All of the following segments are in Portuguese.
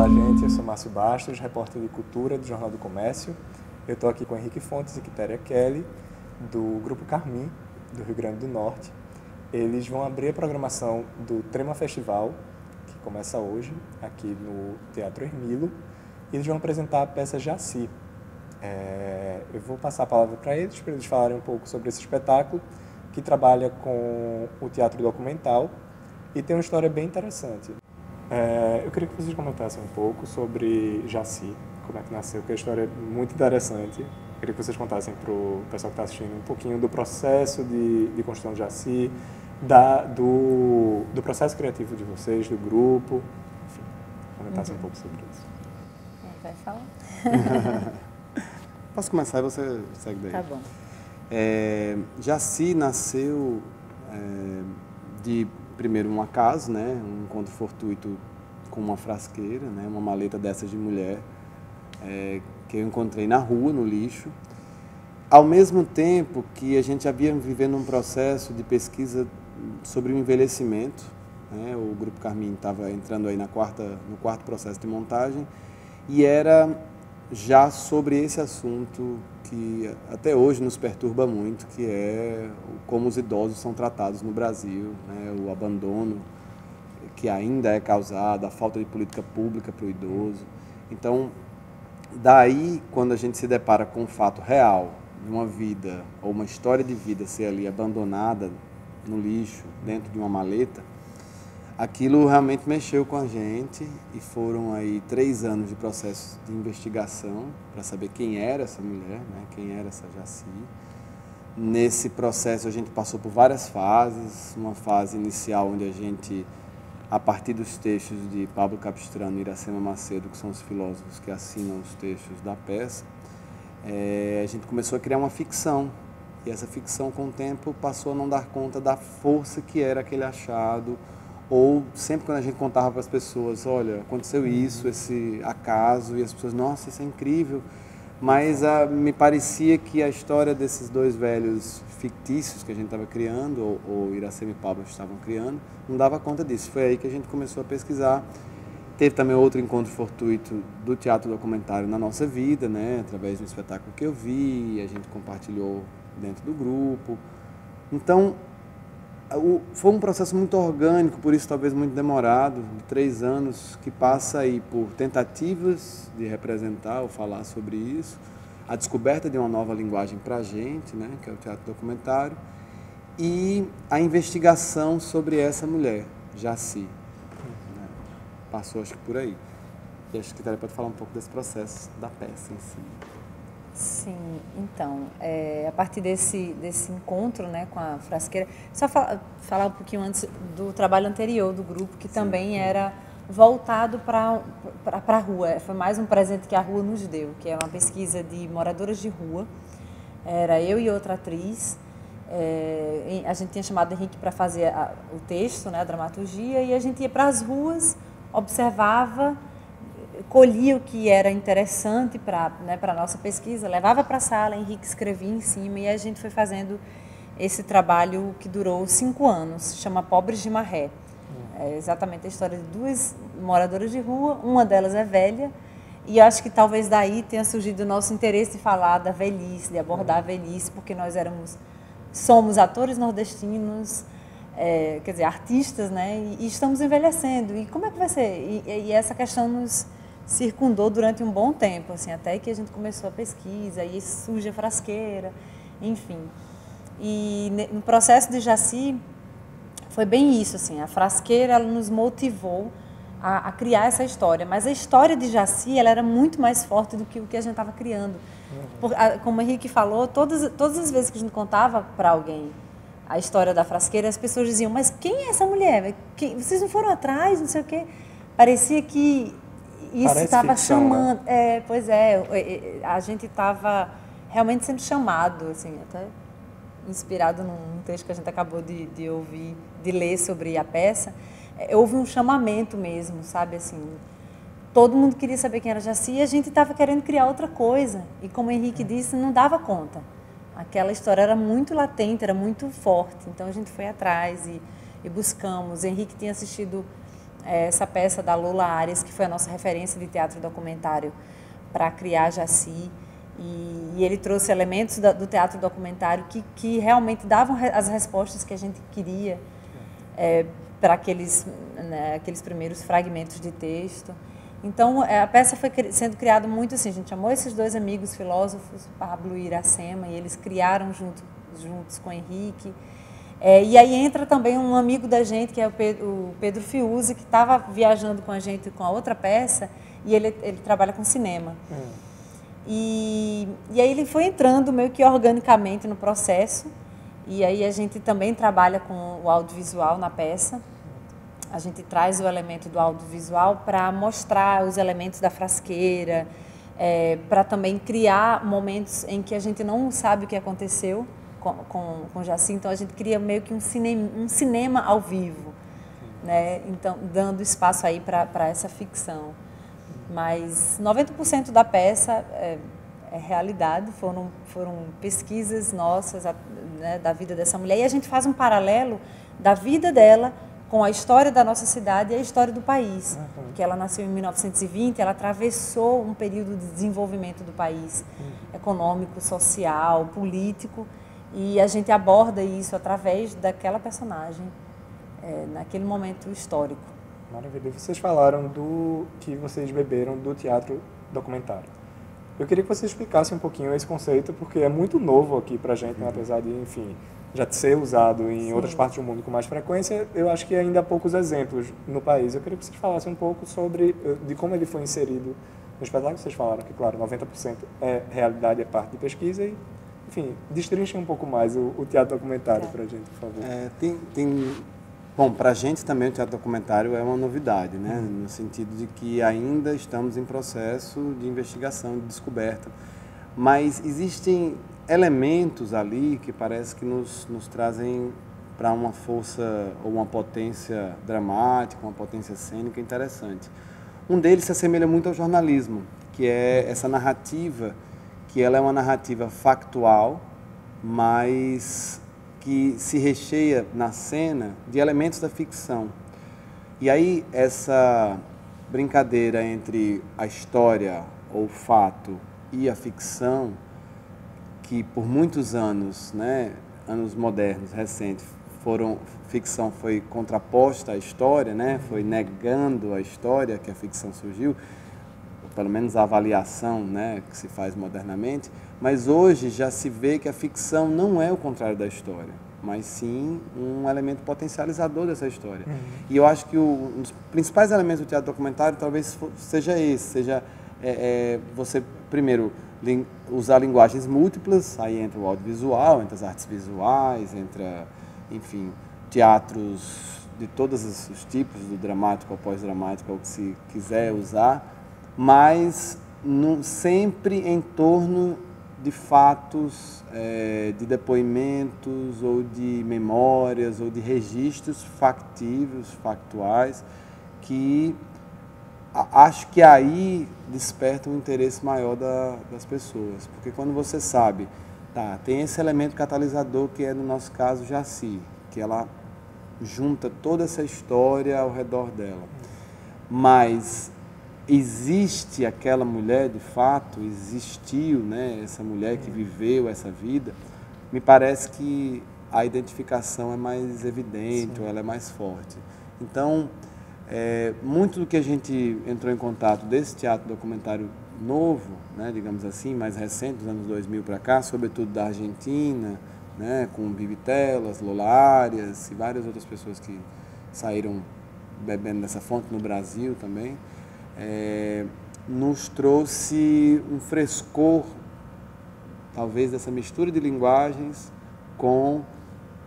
Olá, gente. Eu sou Márcio Bastos, repórter de cultura do Jornal do Comércio. Eu estou aqui com Henrique Fontes e Quitéria Kelly, do Grupo Carmim, do Rio Grande do Norte. Eles vão abrir a programação do Trema Festival, que começa hoje, aqui no Teatro Hermilo. E eles vão apresentar a peça Jaci. Eu vou passar a palavra para eles falarem um pouco sobre esse espetáculo, que trabalha com o teatro documental e tem uma história bem interessante. Eu queria que vocês comentassem um pouco sobre Jaci, como é que nasceu, porque a história é muito interessante. Eu queria que vocês contassem para o pessoal que está assistindo um pouquinho do processo de construção de Jaci, do processo criativo de vocês, do grupo, enfim, comentassem um pouco sobre isso. Vai falar? Posso começar e você segue daí? Tá bom. Jaci nasceu de, primeiro, um acaso, né? Um encontro fortuito com uma frasqueira, né? Uma maleta dessas de mulher, que eu encontrei na rua, no lixo. Ao mesmo tempo que a gente havia vivendo um processo de pesquisa sobre o envelhecimento, né? O Grupo Carmim estava entrando aí no quarto processo de montagem, e era já sobre esse assunto que até hoje nos perturba muito, que é como os idosos são tratados no Brasil, né? O abandono que ainda é causado, a falta de política pública para o idoso. Então, daí, quando a gente se depara com um fato real, de uma vida, ou uma história de vida ser ali abandonada no lixo, dentro de uma maleta, aquilo realmente mexeu com a gente, e foram aí 3 anos de processo de investigação para saber quem era essa mulher, né? Quem era essa Jaci. Nesse processo a gente passou por várias fases, uma fase inicial onde a gente, a partir dos textos de Pablo Capistrano e Iracema Macedo, que são os filósofos que assinam os textos da peça, a gente começou a criar uma ficção, e essa ficção com o tempo passou a não dar conta da força que era aquele achado, ou sempre quando a gente contava para as pessoas, olha, aconteceu isso, esse acaso, e as pessoas, nossa, isso é incrível, mas me parecia que a história desses 2 velhos fictícios que a gente estava criando, ou Iracema e Pablo estavam criando, não dava conta disso. Foi aí que a gente começou a pesquisar. Teve também outro encontro fortuito do teatro documentário na nossa vida, né, através de um espetáculo que eu vi, a gente compartilhou dentro do grupo. Então, foi um processo muito orgânico, por isso talvez muito demorado, de 3 anos, que passa aí por tentativas de representar ou falar sobre isso, a descoberta de uma nova linguagem para a gente, né, que é o teatro documentário, e a investigação sobre essa mulher, Jaci. Né? Passou, acho que por aí. E acho que Quitéria pode falar um pouco desse processo da peça em si. Sim, então, a partir desse encontro, né, com a frasqueira, só falar um pouquinho antes do trabalho anterior do grupo, que também era voltado para a rua. Foi mais um presente que a rua nos deu, que é uma pesquisa de moradoras de rua. Era eu e outra atriz. A gente tinha chamado Henrique para fazer o texto, né, a dramaturgia, e a gente ia para as ruas, observava, colhia o que era interessante para a nossa pesquisa, levava para a sala, Henrique escrevia em cima, e a gente foi fazendo esse trabalho que durou 5 anos, se chama Pobres de Marré. É exatamente a história de 2 moradoras de rua, uma delas é velha, e acho que talvez daí tenha surgido o nosso interesse de falar da velhice, de abordar a velhice, porque nós somos atores nordestinos, quer dizer, artistas, né, e estamos envelhecendo, e como é que vai ser? E essa questão nos circundou durante um bom tempo, assim, até que a gente começou a pesquisa, e surge a frasqueira, enfim. E no processo de Jaci, foi bem isso, assim, a frasqueira ela nos motivou a criar essa história, mas a história de Jaci ela era muito mais forte do que o que a gente estava criando. Como o Henrique falou, todas as vezes que a gente contava para alguém a história da frasqueira, as pessoas diziam, mas quem é essa mulher? Vocês não foram atrás, não sei o quê? Parecia que isso estava chamando. Né? Pois é, a gente estava realmente sendo chamado, assim, até inspirado num texto que a gente acabou de ouvir, de ler sobre a peça. Houve um chamamento mesmo, sabe, assim, todo mundo queria saber quem era Jaci, e a gente estava querendo criar outra coisa, e como o Henrique disse, não dava conta. Aquela história era muito latente, era muito forte, então a gente foi atrás e buscamos. O Henrique tinha assistido essa peça da Lola Arias, que foi a nossa referência de teatro documentário para criar Jaci. E ele trouxe elementos do teatro documentário que realmente davam as respostas que a gente queria para aqueles primeiros fragmentos de texto. Então, a peça foi sendo criada muito assim, a gente chamou esses dois amigos filósofos, Pablo e Iracema, e eles criaram juntos com o Henrique. E aí entra também um amigo da gente, que é o Pedro Fiuzi, que estava viajando com a gente com a outra peça, e ele trabalha com cinema. E aí ele foi entrando meio que organicamente no processo, e aí a gente também trabalha com o audiovisual na peça. A gente traz o elemento do audiovisual para mostrar os elementos da frasqueira, para também criar momentos em que a gente não sabe o que aconteceu com Jaci. Então a gente cria meio que um cinema ao vivo, né? Então, dando espaço aí para essa ficção. Mas 90% da peça é realidade, foram pesquisas nossas, né, da vida dessa mulher, e a gente faz um paralelo da vida dela com a história da nossa cidade e a história do país. Porque ela nasceu em 1920, ela atravessou um período de desenvolvimento do país, econômico, social, político, e a gente aborda isso através daquela personagem, naquele momento histórico. Maravilha. Vocês falaram que vocês beberam do teatro documentário. Eu queria que vocês explicassem um pouquinho esse conceito, porque é muito novo aqui pra gente, né? Apesar de, enfim, já ser usado em outras partes do mundo com mais frequência, eu acho que ainda há poucos exemplos no país. Eu queria que vocês falassem um pouco de como ele foi inserido no espetáculo. Vocês falaram que, claro, 90% é realidade, é parte de pesquisa e, enfim, destrinchem um pouco mais o teatro documentário pra gente, por favor. Bom, para a gente também o teatro documentário é uma novidade, né? No sentido de que ainda estamos em processo de investigação, de descoberta. Mas existem elementos ali que parece que nos trazem para uma força ou uma potência dramática, uma potência cênica interessante. Um deles se assemelha muito ao jornalismo, que é essa narrativa, que ela é uma narrativa factual, mas que se recheia na cena de elementos da ficção. E aí essa brincadeira entre a história ou o fato e a ficção, que por muitos anos, né, anos modernos, recentes, ficção foi contraposta à história, né, foi negando a história que a ficção surgiu, pelo menos a avaliação, né, que se faz modernamente, mas hoje já se vê que a ficção não é o contrário da história, mas sim um elemento potencializador dessa história. E eu acho que um dos principais elementos do teatro documentário talvez seja esse, você, primeiro, usar linguagens múltiplas, aí entra o audiovisual, entre as artes visuais, entra, enfim, teatros de todos os tipos, do dramático ao pós-dramático, ao que se quiser usar, mas sempre em torno de fatos, de depoimentos, ou de memórias, ou de registros factuais, que acho que aí desperta um interesse maior das pessoas. Porque quando você sabe, tem esse elemento catalisador que é, no nosso caso, Jaci, que ela junta toda essa história ao redor dela. Mas existe aquela mulher, de fato, existiu, né, essa mulher que viveu essa vida, me parece que a identificação é mais evidente, ou ela é mais forte. Então, muito do que a gente entrou em contato desse teatro documentário novo, né, digamos assim, mais recente, dos anos 2000 para cá, sobretudo da Argentina, né, com Bibi Telas, Lola Arias e várias outras pessoas que saíram bebendo dessa fonte no Brasil também, nos trouxe um frescor, talvez, dessa mistura de linguagens com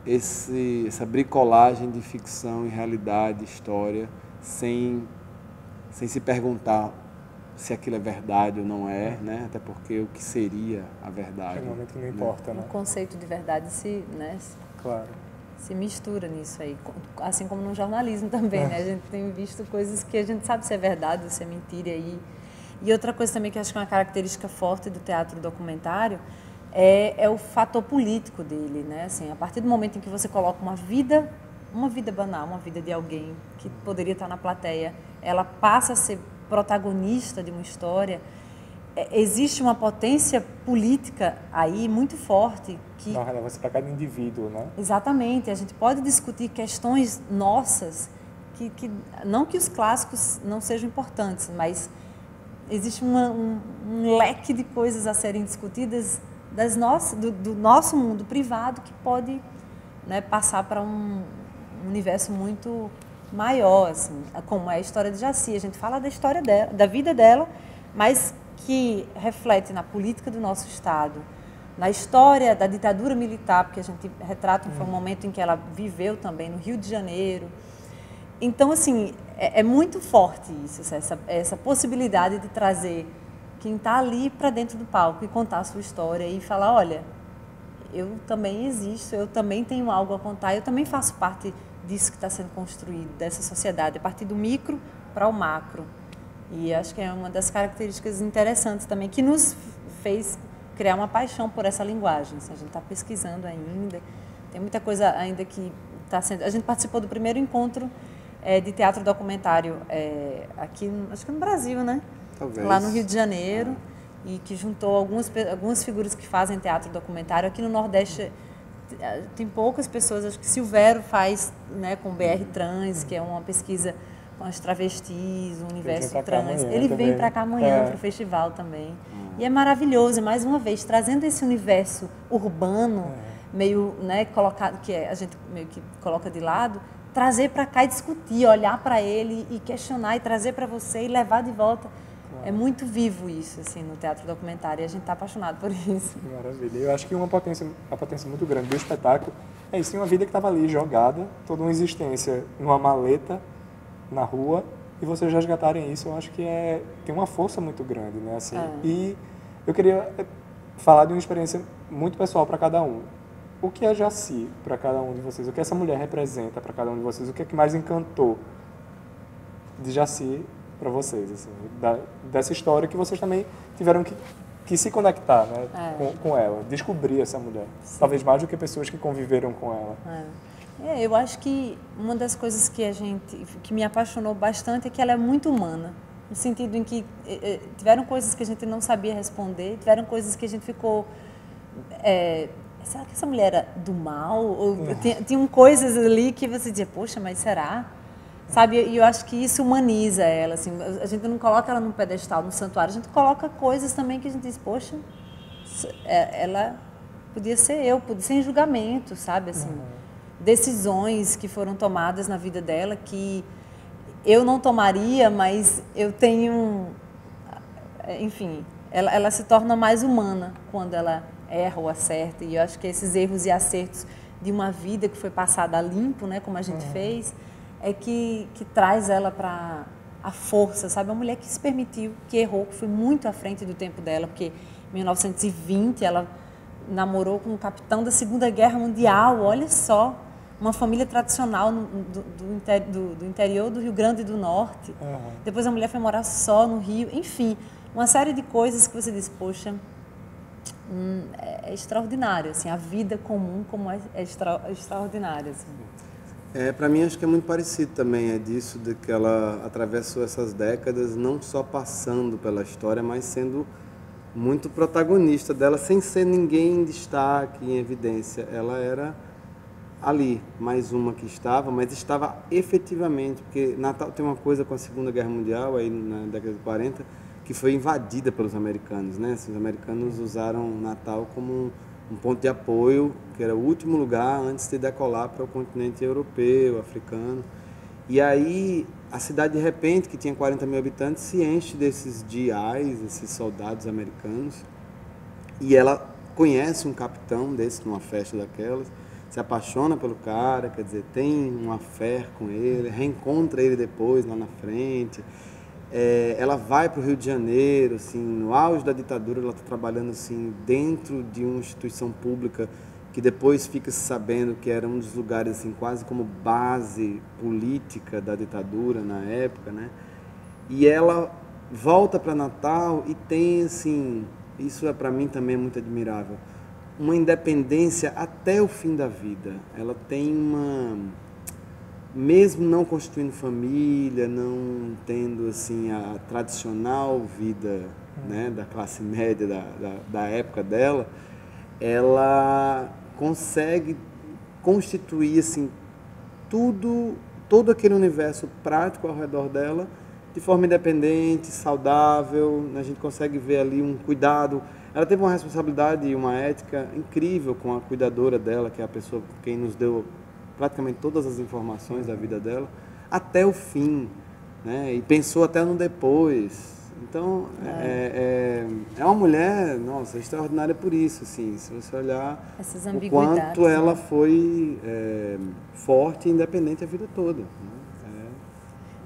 essa bricolagem de ficção e realidade, história, sem se perguntar se aquilo é verdade ou não é, né? Até porque o que seria a verdade? É um momento que não importa, né? O conceito de verdade Claro. se mistura nisso aí, assim como no jornalismo também, né? A gente tem visto coisas que a gente sabe se é verdade ou se é mentira. E outra coisa também que eu acho que é uma característica forte do teatro documentário é o fator político dele, né? Assim, a partir do momento em que você coloca uma vida uma vida banal, uma vida de alguém que poderia estar na plateia, ela passa a ser protagonista de uma história. Existe uma potência política aí muito forte que Dá uma relevância para cada indivíduo, né? exatamente, a gente pode discutir questões nossas que não que os clássicos não sejam importantes, mas existe um leque de coisas a serem discutidas do nosso mundo privado que pode, né, passar para um universo muito maior, assim, como é a história de Jaci. A gente fala da história dela, da vida dela, mas que reflete na política do nosso Estado, na história da ditadura militar, porque a gente retrata foi um momento em que ela viveu também no Rio de Janeiro. Então, assim, é muito forte isso, essa possibilidade de trazer quem está ali para dentro do palco e contar a sua história e falar, olha, eu também existo, eu também tenho algo a contar, eu também faço parte disso que está sendo construído, dessa sociedade, a partir do micro para o macro. E acho que é uma das características interessantes também, que nos fez criar uma paixão por essa linguagem. Assim, a gente está pesquisando ainda, tem muita coisa ainda que está sendo... A gente participou do primeiro encontro de teatro documentário aqui, acho que no Brasil, né? Talvez. Lá no Rio de Janeiro, e que juntou algumas figuras que fazem teatro documentário. Aqui no Nordeste tem poucas pessoas, acho que Silvério faz, né, com BR Trans, que é uma pesquisa com as travestis, o universo trans. Ele vem para cá amanhã para o festival também. E é maravilhoso, mais uma vez, trazendo esse universo urbano, meio, né, colocado, que a gente meio que coloca de lado, trazer para cá e discutir, olhar para ele e questionar e trazer para você e levar de volta. É muito vivo isso, assim, no teatro documentário, e a gente está apaixonado por isso. Maravilha. Eu acho que uma potência muito grande do espetáculo é isso, uma vida que estava ali jogada, toda uma existência numa maleta, na rua, e vocês resgatarem isso, eu acho que tem uma força muito grande, né? Assim, E eu queria falar de uma experiência muito pessoal para cada um. O que é Jaci para cada um de vocês? O que essa mulher representa para cada um de vocês? O que é que mais encantou de Jaci para vocês? Assim, dessa história que vocês também tiveram que se conectar, né, com ela, descobrir essa mulher. Sim. Talvez mais do que pessoas que conviveram com ela. Eu acho que uma das coisas que me apaixonou bastante é que ela é muito humana, no sentido em que tiveram coisas que a gente não sabia responder, tiveram coisas que a gente ficou... será que essa mulher era do mal? Ou tinham coisas ali que você dizia, poxa, mas será? Sabe, e eu acho que isso humaniza ela, assim, a gente não coloca ela num pedestal, num santuário, a gente coloca coisas também que a gente diz, poxa, ela podia ser sem julgamento, sabe, assim, decisões que foram tomadas na vida dela que eu não tomaria, mas eu tenho, enfim, ela se torna mais humana quando ela erra ou acerta, e eu acho que esses erros e acertos de uma vida que foi passada a limpo, né, como a gente fez, é que traz ela para a força, sabe? Uma mulher que se permitiu, que errou, que foi muito à frente do tempo dela, porque em 1920 ela namorou com um capitão da Segunda Guerra Mundial, olha só, uma família tradicional do interior do Rio Grande do Norte. Depois a mulher foi morar só no Rio, enfim, uma série de coisas que você diz, poxa, é extraordinário, assim, a vida comum como é extraordinária, assim. Para mim, acho que é muito parecido também, é disso, de que ela atravessou essas décadas não só passando pela história, mas sendo muito protagonista dela, sem ser ninguém em destaque, em evidência. Ela era ali, mais uma que estava, mas estava efetivamente, porque Natal tem uma coisa com a Segunda Guerra Mundial, aí na década de 40, que foi invadida pelos americanos, né? Os americanos usaram Natal como um ponto de apoio, que era o último lugar antes de decolar para o continente europeu, africano. E aí a cidade, de repente, que tinha 40 mil habitantes, se enche desses GIs, esses soldados americanos, e ela conhece um capitão desse numa festa daquelas, se apaixona pelo cara, quer dizer, tem uma fé com ele, reencontra ele depois lá na frente. Ela vai para o Rio de Janeiro, assim, no auge da ditadura, ela está trabalhando assim, dentro de uma instituição pública que depois fica se sabendo que era um dos lugares assim, quase como base política da ditadura na época, né? E ela volta para Natal e tem, assim, isso para mim também é muito admirável, uma independência até o fim da vida. Ela tem mesmo não constituindo família, não tendo assim a tradicional vida, né, da classe média da época dela, ela consegue constituir assim todo aquele universo prático ao redor dela de forma independente, saudável. A gente consegue ver ali um cuidado. Ela teve uma responsabilidade e uma ética incrível com a cuidadora dela, que é a pessoa quem nos deu praticamente todas as informações da vida dela, até o fim, né? E pensou até no depois. Então, é uma mulher, nossa, extraordinária por isso, assim, se você olhar o quanto ela foi forte e independente a vida toda.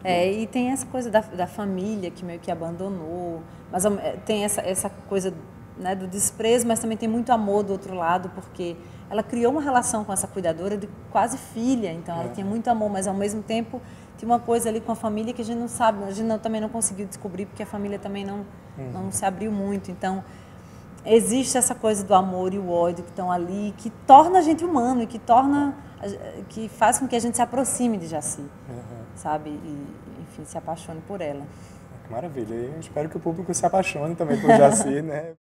Né? E tem essa coisa da família que meio que abandonou, mas tem essa coisa, né, do desprezo, mas também tem muito amor do outro lado, porque ela criou uma relação com essa cuidadora de quase filha, então ela tinha muito amor, mas ao mesmo tempo tinha uma coisa ali com a família que a gente não sabe, a gente também não conseguiu descobrir, porque a família também não se abriu muito. Então, existe essa coisa do amor e o ódio que estão ali, que torna a gente humano e que faz com que a gente se aproxime de Jaci, sabe? E, enfim, se apaixone por ela. Que maravilha. E eu espero que o público se apaixone também por Jaci, né?